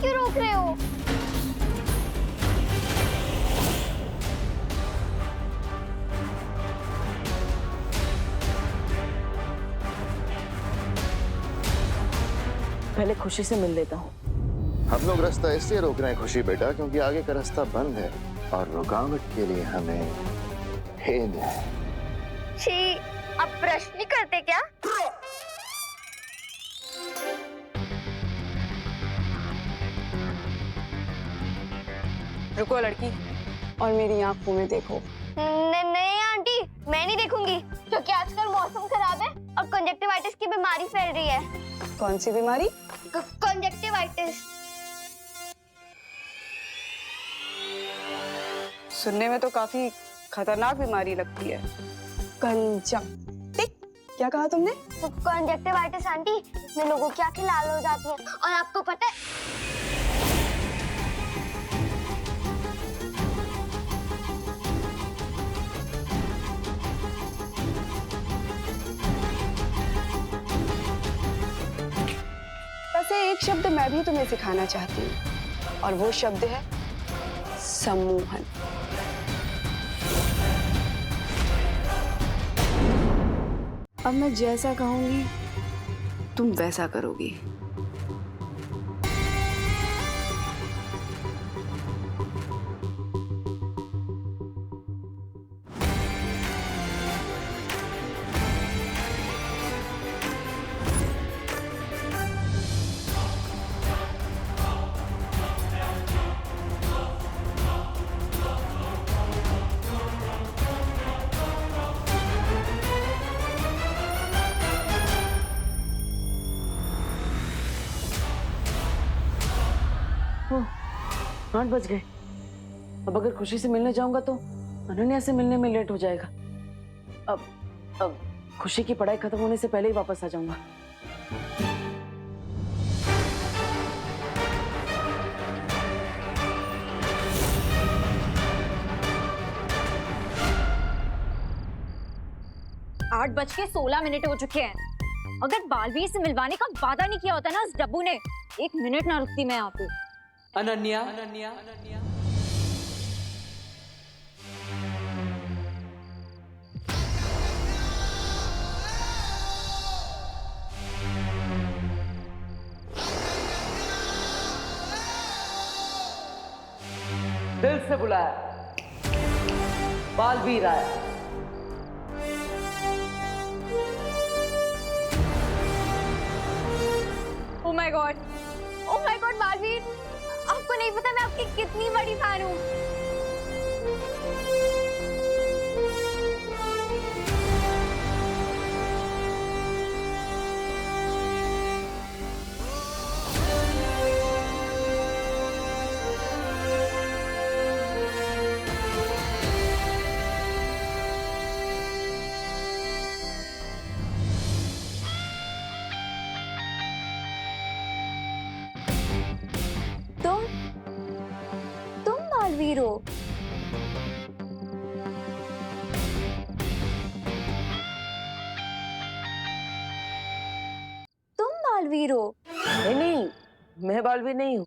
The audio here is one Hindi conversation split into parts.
क्यों रोक रहे हो? पहले खुशी से मिल लेता हूँ। हम लोग रास्ता इसलिए रोक रहे हैं खुशी बेटा, क्योंकि आगे का रास्ता बंद है और रुकावट के लिए हमें हेद है। छी, अब प्रश्न नहीं करते क्या? रुको लड़की, और मेरी आंखों में देखो। नहीं आंटी, मैं नहीं देखूंगी, क्योंकि आजकल मौसम खराब है और कंजक्टिवाइटिस की बीमारी फैल रही है। कौन सी बीमारी? कंजक्टिवाइटिस। सुनने में तो काफी खतरनाक बीमारी लगती है। कंजक्टिव, क्या कहा तुमने? कंजक्टिवाइटिस आंटी, में लोगों की आंखें लाल हो जाती हैं और आपको पता है वैसे एक शब्द मैं भी तुम्हें सिखाना चाहती हूँ, और वो शब्द है सम्मोहन। अब मैं जैसा कहूंगी तुम वैसा करोगी। ओह, 8 बज गए। अब अगर खुशी से मिलने जाऊंगा तो अनन्या से मिलने में लेट हो जाएगा। अब खुशी की पढ़ाई खत्म होने से पहले ही वापस आ जाऊंगा। आठ बज के 16 मिनट हो चुके हैं। अगर बालवीर से मिलवाने का वादा नहीं किया होता ना उस डब्बू ने, 1 मिनट ना रुकती मैं यहाँ पे। अनन्या, दिल से बुलाया, बालवीर आया। ओह माय गॉड, बालवीर, आपको नहीं पता मैं आपकी कितनी बड़ी फैन हूँ। तुम बालवीर हो? तुम बालवीर हो? नहीं, मैं बालवीर नहीं हूँ,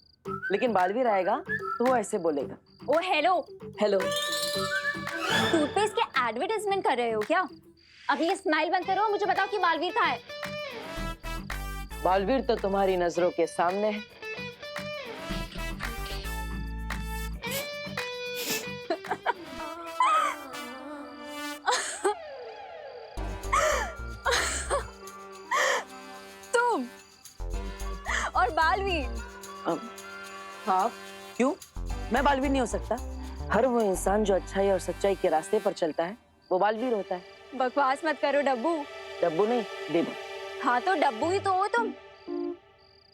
लेकिन बालवीर आएगा तो वो ऐसे बोलेगा। ओ हेलो। हेलो। टूथपेस्ट के एडवर्टाइजमेंट कर रहे हो क्या? अभी ये स्माइल बंद करो, मुझे बताओ कि बालवीर कहाँ है? बालवीर तो तुम्हारी नजरों के सामने है। तुम और बालवीर? हाँ, क्यों? मैं बालवीर नहीं हो सकता? हर वो इंसान जो अच्छाई और सच्चाई के रास्ते पर चलता है वो बालवीर होता है। बकवास मत करो डब्बू। डब्बू नहीं, डिब। हाँ तो डब्बू ही तो हो तुम,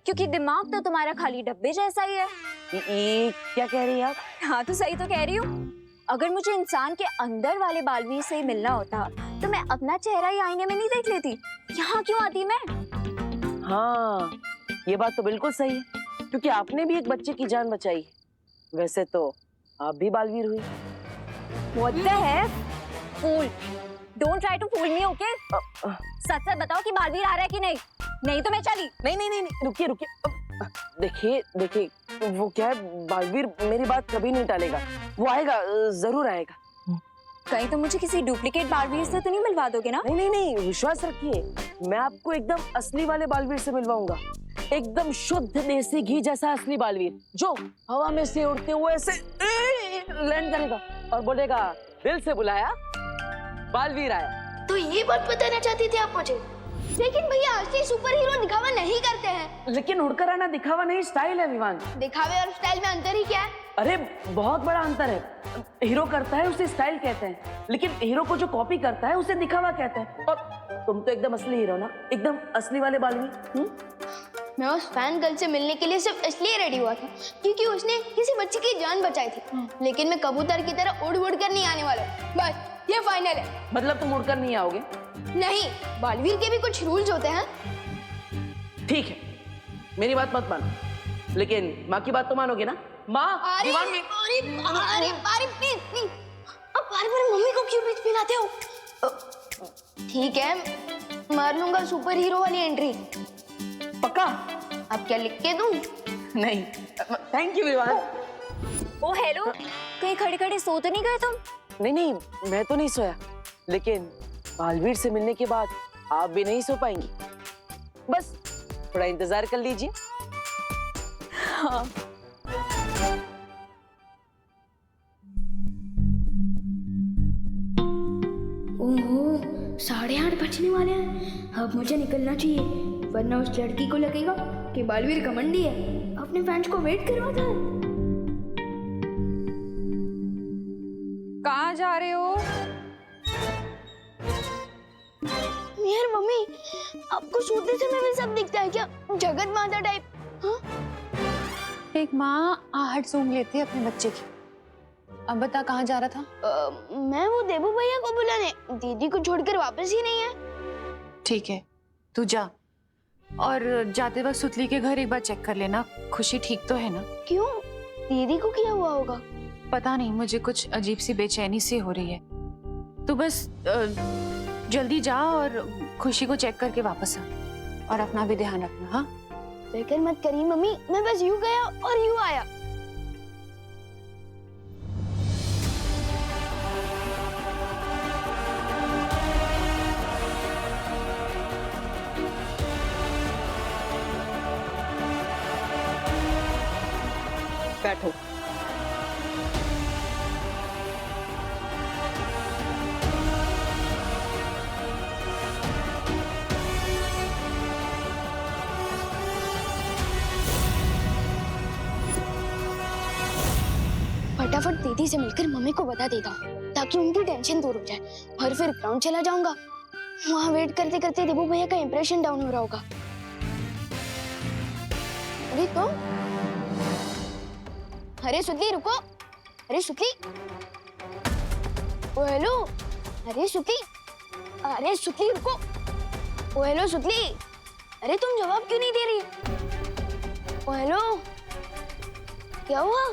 क्योंकि दिमाग तो तुम्हारा खाली डब्बे जैसा ही है। क्या कह रही है आप? हाँ तो सही तो कह रही हूँ। अगर मुझे इंसान के अंदर वाले बालवीर से ही मिलना होता तो मैं अपना चेहरा ही आईने में नहीं देख लेती, यहाँ क्यों आती मैं? हाँ, ये बात तो बिल्कुल सही है, क्योंकि आपने भी एक बच्चे की जान बचाई। वैसे तो आप भी बालवीर हुई। What the heck? Fool! Don't try to fool me, okay? सच सच बताओ कि बालवीर आ रहा है कि नहीं? नहीं तो मैं चली। नहीं, रुकिए। देखिए, वो क्या है, बालवीर मेरी बात कभी नहीं टालेगा। वो आएगा, जरूर आएगा। कहीं तो मुझे किसी डुप्लीकेट बालवीर से तो नहीं मिलवा दोगे ना? नहीं नहीं नहीं, विश्वास रखिए, मैं आपको एकदम असली वाले बालवीर से मिलवाऊंगा। एकदम शुद्ध देसी घी जैसा असली बालवीर, जो हवा में से उड़ते हुए ऐसे लैंड करेगा और बोलेगा, दिल से बुलाया, बालवीर आया। तो ये बात बताना चाहती थी आप मुझे? लेकिन भैया असली सुपर हीरो दिखावा नहीं करते हैं। लेकिन उड़कर आना दिखावा नहीं, स्टाइल है विवान। दिखावे और स्टाइल में अंतर ही क्या है? अरे बहुत बड़ा अंतर है। हीरो करता है उसे स्टाइल कहते हैं, लेकिन हीरो को जो कॉपी करता है उसे दिखावा कहते हैं। और तुम तो एकदम असली हीरो ना, एकदम असली वाले बालवीर। मैं उस फैन गर्ल से मिलने के लिए सिर्फ इसलिए रेडी हुआ था क्योंकि उसने किसी बच्चे की जान बचाई थी। लेकिन मैं कबूतर की तरह उड़ उड़ कर नहीं आने वाला। बस ये फाइनल है। मतलब तुम उड़कर नहीं आओगे? नहीं, बालवीर के भी कुछ रूल्स होते हैं। ठीक है, मेरी बात मत मानो, लेकिन माँ की बात तो मानोगे ना? माँ, अरे दीवान में अरे अरे अरे प्लीज प्लीज, अब बार बार मम्मी को क्यों बीच में लाते हो? ठीक है, मार लूंगा सुपर हीरो वाली एंट्री। पक्का? अब क्या लिख के दूं? नहीं, thank you Vivaan. Oh hello, कहीं खड़े खड़े सो तो नहीं गए तुम? नहीं नहीं, मैं तो नहीं सोया, लेकिन बालवीर से मिलने के बाद आप भी नहीं सो पाएंगी। बस थोड़ा इंतजार कर लीजिए। हाँ। ओहो, 8:30 बजने वाले हैं। अब मुझे निकलना चाहिए, वरना उस लड़की को लगेगा कि बालवीर घमंडी है, अपने फैंस को वेट करवाता है। कहाँ जा रहे हो? यार मम्मी, आपको सोते समय भी सब दिखता है क्या? जगत माता टाइप? हाँ? एक माँ आहट सूंघ लेती है अपने बच्चे की। अब बता कहाँ जा रहा था? मैं वो देबू भैया को बुलाने, दीदी को छोड़कर वापस ही नहीं है। ठीक है, तू जा, और जाते वक्त सुतली के घर एक बार चेक कर लेना, खुशी ठीक तो है ना? क्यों? दीदी को क्या हुआ होगा? पता नहीं, मुझे कुछ अजीब सी बेचैनी सी हो रही है। तू बस जल्दी जा और खुशी को चेक करके वापस आ, और अपना भी ध्यान रखना। हाँ, फिक्र मत करिए मम्मी, मैं बस यूं गया और यूं आया। बैठो। फटाफट दीदी से मिलकर मम्मी को बता देता हूँ ताकि उनकी टेंशन दूर हो जाए, और फिर ग्राउंड चला जाऊंगा। वहाँ वेट करते करते देबू भैया का इंप्रेशन डाउन हो रहा होगा। अरे तुम, अरे सुतली रुको, अरे सुतली, ओ हेलो, अरे सुतली, अरे सुतली रुको, ओ हेलो सुतली, अरे तुम जवाब क्यों नहीं दे रही? ओ हेलो, क्या हुआ?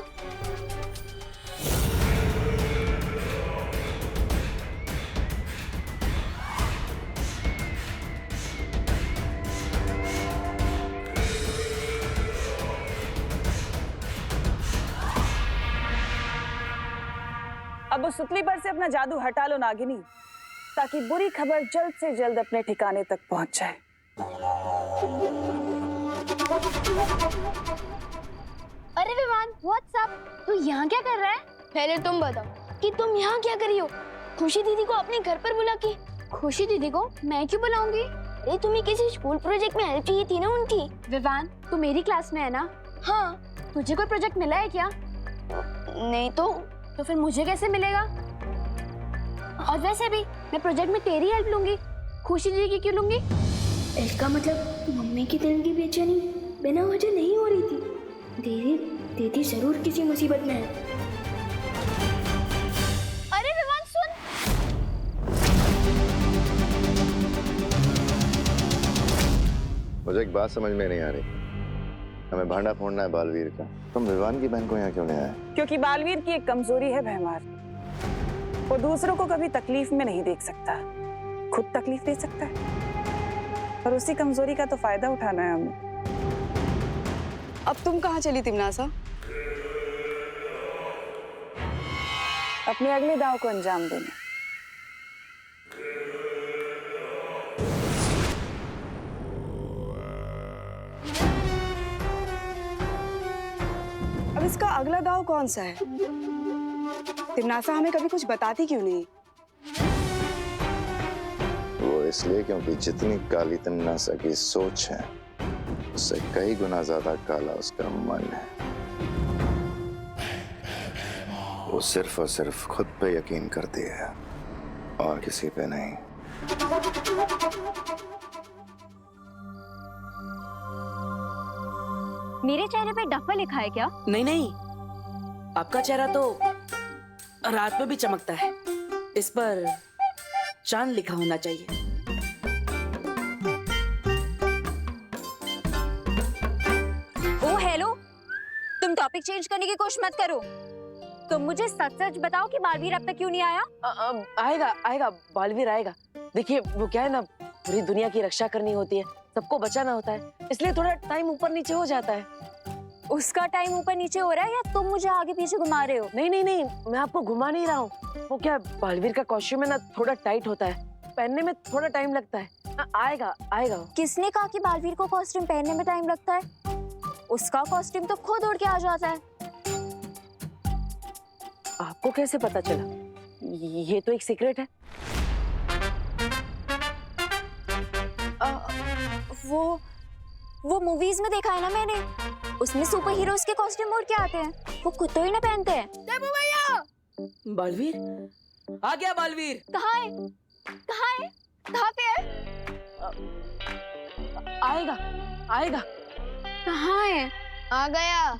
अब उस सुतली पर से अपना जादू हटा लो नागिनी, ताकि बुरी खबर जल्द से जल्द अपने ठिकाने तक पहुंच जाए। अरे विवान, व्हाट्सअप? तू यहाँ क्या कर रहा है? पहले तुम बताओ कि तुम यहाँ क्या कर रही हो? खुशी दीदी को अपने घर पर बुला के। खुशी दीदी को मैं क्यों बुलाऊंगी? अरे तुम्हें किसी स्कूल प्रोजेक्ट में हेल्प चाहिए थी ना उनकी। विवान, तू मेरी क्लास में है ना? हाँ। तुझे कोई प्रोजेक्ट मिला है क्या? नहीं तो फिर मुझे कैसे मिलेगा? और वैसे भी मैं प्रोजेक्ट में तेरी हेल्प लूंगी, खुशी दीदी की क्यों लूंगी? इसका मतलब मम्मी की दिल की बेचैनी बिना वजह नहीं हो रही थी। दीदी जरूर किसी मुसीबत में है। अरे विवान सुन, मुझे एक बात समझ में नहीं आ रही। हमें भांडा फोड़ना है बालवीर का, तुम विवान की बहन को यहाँ क्यों ले आए? क्योंकि बालवीर की एक कमजोरी है भैमार, वो दूसरों को कभी तकलीफ में नहीं देख सकता, खुद तकलीफ दे सकता है, और उसी कमजोरी का तो फायदा उठाना है हमें। अब तुम कहाँ चली तिमनासा? अपने अगले दाव को अंजाम देने। अब इसका अगला दाव कौन सा है? तिमनासा हमें कभी कुछ बताती क्यों नहीं? वो इसलिए क्योंकि जितनी काली तिमनासा की सोच है उससे कई गुना ज्यादा काला उसका मन है। वो सिर्फ और सिर्फ खुद पे यकीन करती है और किसी पे नहीं। मेरे चेहरे पे डफा लिखा है क्या? नहीं नहीं, आपका चेहरा तो रात में भी चमकता है। इस पर चांद लिखा होना चाहिए। ओ हेलो, तुम टॉपिक चेंज करने की कोशिश मत करो। तुम मुझे सच सच बताओ कि बालवीर अब तक क्यों नहीं आया? आएगा आएगा, बालवीर आएगा। देखिए वो क्या है ना, पूरी दुनिया की रक्षा करनी होती है, सबको बचाना होता है, इसलिए थोड़ा टाइम ऊपर नीचे हो जाता है। उसका टाइम ऊपर नीचे हो रहा है या तुम मुझे आगे पीछे घुमा रहे हो? नहीं नहीं नहीं, मैं आपको घुमा नहीं रहा हूँ। वो क्या, बालवीर का कॉस्ट्यूम है ना, थोड़ा टाइट होता है, पहनने में थोड़ा टाइम लगता है। आएगा आएगा। किसने कहा कि बालवीर को कॉस्ट्यूम पहनने में टाइम लगता है? उसका कॉस्ट्यूम तो खुद उड़ के आ जाता है। आपको कैसे पता चला? ये तो एक सीक्रेट है। वो मूवीज में देखा है ना मैंने, उसमें सुपर हीरोज के कॉस्ट्यूम उड़ के आते हैं, वो खुद तो ही ना पहनते हैं। बालवीर आ गया। बालवीर कहाँ है? कहाँ है? कहाँ पे है? आएगा आएगा। कहाँ है? आ गया।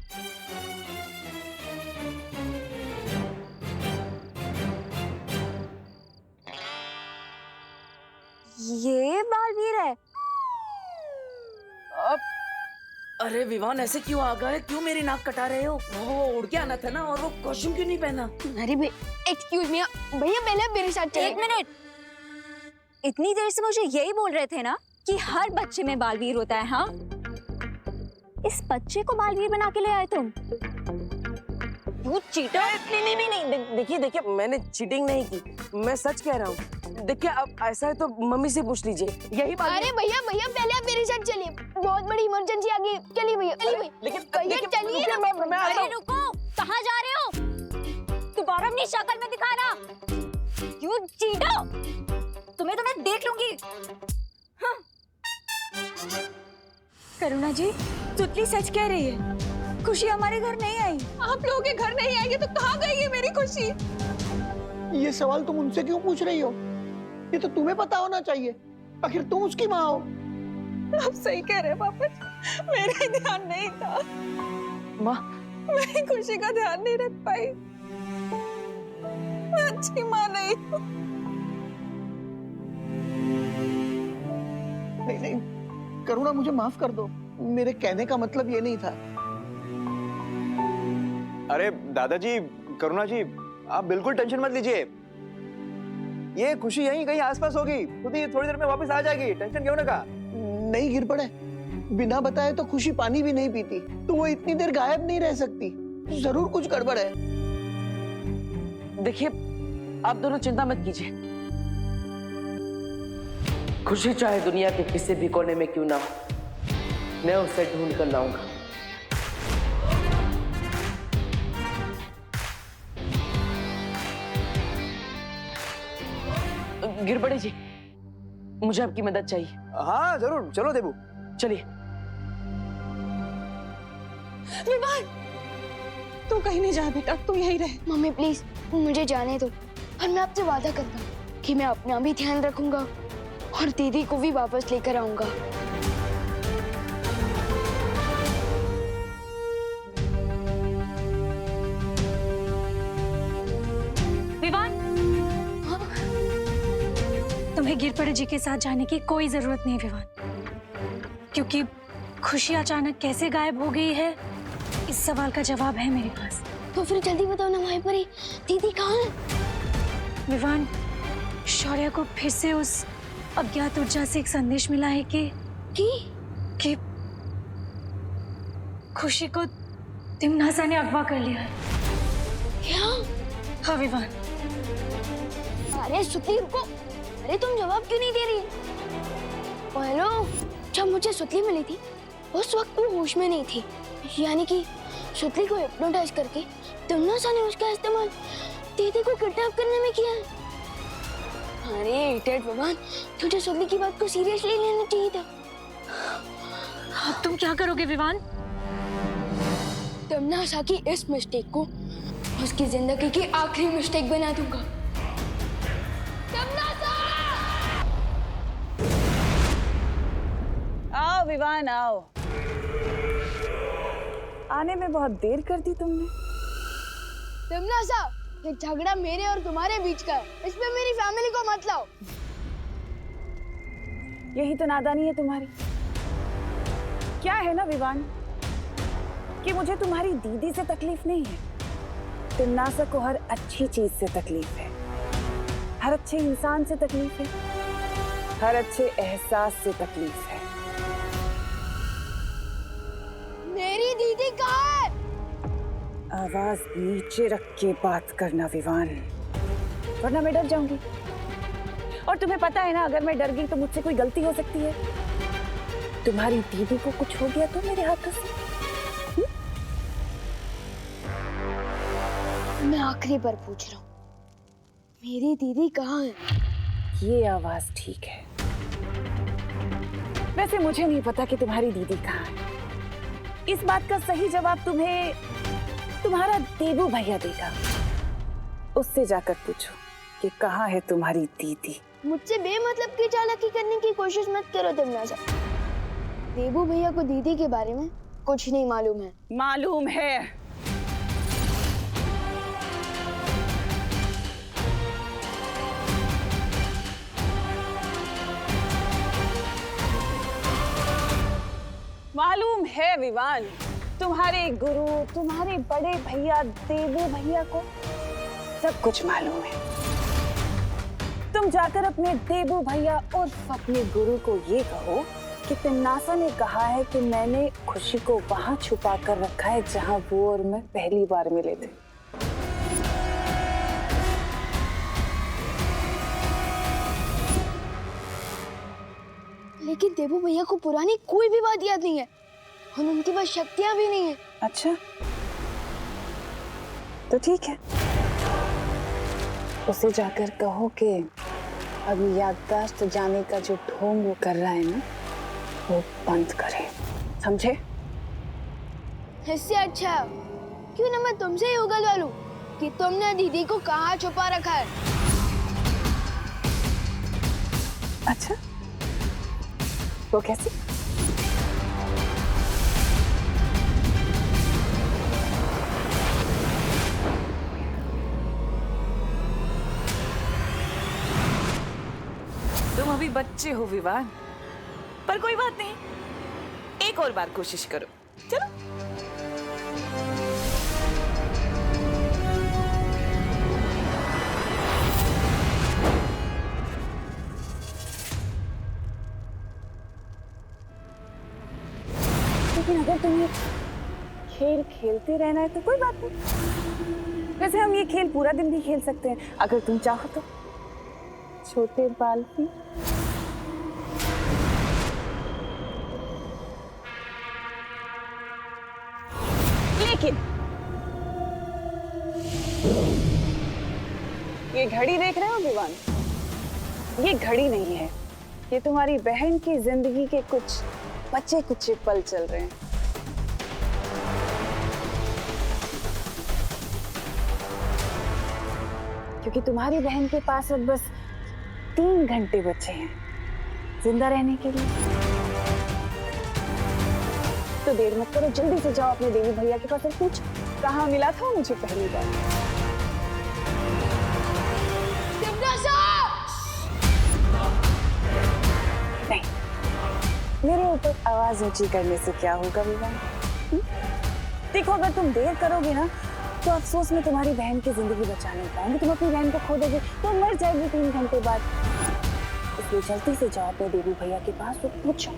ये बालवीर है? अरे विवान, ऐसे क्यों आ गए? क्यों मेरी नाक कटा रहे हो? वो उड़ के आना था ना, और वो कॉस्ट्यूम क्यों नहीं पहना? अरे एक्सक्यूज मी भैया, पहले आप मेरे साथ एक चलिए। मिनट, इतनी देर से मुझे यही बोल रहे थे ना कि हर बच्चे में बालवीर होता है। हाँ, इस बच्चे को बालवीर बना के ले आए तुम। You cheater! नहीं नहीं नहीं, देखिए देखिए, मैंने चीटिंग नहीं की, मैं सच कह रहा हूँ। देखिए अब ऐसा है तो मम्मी से पूछ लीजिए, यही बात। अरे भैया पहले आप मेरे साथ चलिए, बहुत बड़ी इमरजेंसी आ गई। चलिए भैया, चलिए भैया। लेकिन भैया चलिए ना। मैं आता अरे हूँ। रुको, कहाँ जा रहे हो? दोबारा अपनी शक्ल में दिखाना। You cheater! तुम्हें तो मैं देख लूंगी। हाँ। करुणा जी, तुतली सच कह रही है, खुशी हमारे घर नहीं आई। आप लोगों के घर नहीं आएंगे तो कहाँ गई है मेरी खुशी? ये सवाल तुम उनसे क्यों पूछ रही हो? ये तो तुम्हें पता होना चाहिए, आखिर तुम उसकी माँ हो। आप सही कह रहे हैं पापा, मेरा ध्यान नहीं था। माँ, मैं खुशी का ध्यान नहीं रख पाई। मैं अच्छी माँ नहीं हूँ। नहीं, करुणा मुझे माफ कर दो, मेरे कहने का मतलब ये नहीं था। अरे दादाजी, करुणा जी, आप बिल्कुल टेंशन मत लीजिए। ये खुशी यहीं कहीं आसपास होगी, खुद ही थोड़ी देर में वापस आ जाएगी, टेंशन क्यों ना का। नहीं गिर पड़े, बिना बताए तो खुशी पानी भी नहीं पीती, तो वो इतनी देर गायब नहीं रह सकती। जरूर कुछ गड़बड़ है। देखिए आप दोनों चिंता मत कीजिए, खुशी चाहे दुनिया के किसी भी कोने में क्यों ना हो, मैं उसे ढूंढ कर लाऊंगा। गिरबड़े जी, मुझे आपकी मदद चाहिए। हाँ जरूर, चलो देबू। चलिए। विवान, तू कहीं नहीं जा बेटा, तू यहीं रह। मम्मी प्लीज मुझे जाने दो, और मैं आपसे वादा करता हूँ कि मैं अपना भी ध्यान रखूंगा और दीदी को भी वापस लेकर आऊंगा। विवान, तुम्हें गिरपड़े जी के साथ जाने की कोई जरूरत नहीं विवान, क्योंकि खुशी अचानक कैसे गायब हो गई है, इस सवाल का जवाब है मेरे पास। तो फिर जल्दी बताओ ना माई परी, दीदी कहाँ है? विवान, शौर्य को फिर से उस अज्ञात ऊर्जा से एक संदेश मिला है कि खुशी को तिमनासा ने अगवा कर लिया है। क्या? हाँ विवान। अरे सुतली रुको। अरे तुम जवाब क्यों नहीं दे रही? हेलो, जब मुझे सुतली मिली थी उस वक्त वो होश में नहीं थी, यानी कि सुतली को हिप्नोटाइज करके तिमनासा ने उसका इस्तेमाल दीदी को किडनैप करने में किया है। अरे इडियट भगवान, तुझे सुतली की बात को सीरियसली लेना चाहिए था। अब तुम क्या करोगे विवान? तिमनासा की इस मिस्टेक को उसकी जिंदगी की आखिरी मिस्टेक बना दूंगा। आओ विवान आओ। आने में बहुत देर कर दी तुमने। तिमनासा, ये झगड़ा मेरे और तुम्हारे बीच का है, इसमें मेरी फैमिली को मत लाओ। यही तो नादानी है तुम्हारी। क्या है ना विवान कि मुझे तुम्हारी दीदी से तकलीफ नहीं है, तिमनासा को हर अच्छी चीज से तकलीफ है, हर अच्छे इंसान से तकलीफ है, हर अच्छे एहसास से तकलीफ है। मेरी दीदी कहाँ है? आवाज नीचे रख के बात करना विवान, वरना मैं डर जाऊंगी। और तुम्हें पता है ना, अगर मैं डर गई तो मुझसे कोई गलती हो सकती है। तुम्हारी दीदी को कुछ हो गया तो मेरे हाथों से। मैं आखिरी बार पूछ रहा हूँ, मेरी दीदी कहाँ है? ये आवाज ठीक है। वैसे मुझे नहीं पता कि तुम्हारी दीदी कहाँ है। इस बात का सही जवाब तुम्हें तुम्हारा देबू भैया देगा। उससे जाकर पूछो कि कहाँ है तुम्हारी दीदी। मुझसे बेमतलब की चालाकी करने की कोशिश मत करो तिमनासा। देबू भैया को दीदी के बारे में कुछ नहीं मालूम है। मालूम है। मालूम है विवान, तुम्हारे गुरु, तुम्हारे बड़े भैया देबू भैया को सब कुछ मालूम है। तुम जाकर अपने देबू भैया और अपने गुरु को ये कहो कि तिमनासा ने कहा है कि मैंने खुशी को वहां छुपा कर रखा है जहां वो और मैं पहली बार मिले थे। लेकिन देबू भैया को पुरानी कोई भी बात याद नहीं है और उनके पास शक्तियां भी नहीं है। अच्छा, तो ठीक है, उसे जाकर कहो कि अब याददाश्त जाने का जो ढोंग वो कर रहा है ना, वो बंद करे, समझे? इससे अच्छा क्यों ना मैं तुमसे ही उगलवा लूं कि तुमने दीदी को कहाँ छुपा रखा है। अच्छा, वो कैसे? तुम अभी बच्चे हो विवान, पर कोई बात नहीं, एक और बार कोशिश करो। चलो। लेकिन अगर तुम्हें खेल खेलते रहना है तो कोई बात नहीं। वैसे हम ये खेल पूरा दिन भी खेल सकते हैं अगर तुम चाहो तो। छोटे बाल भी। लेकिन ये घड़ी देख रहे हो विवान, ये घड़ी नहीं है, ये तुम्हारी बहन की जिंदगी के कुछ बच्चे कुछ पल चल रहे हैं। क्योंकि तुम्हारी बहन के पास अब बस 3 घंटे बचे हैं जिंदा रहने के लिए। तो देर मत करो, जल्दी से जाओ अपने देवी भैया के पास और पूछ कहाँ मिला था मुझे पहली बार। नहीं, मेरे ऊपर आवाज ऊंची करने से क्या होगा विवान? देखो, अगर तुम देर करोगे ना तो अफसोस में तुम्हारी बहन की जिंदगी बचा नहीं पाएंगे। तुम अपनी बहन को खो दोगे तो मर जाएगी 3 घंटे बाद। इसलिए जल्दी से जाओ अपने देवी भैया के पास और पूछो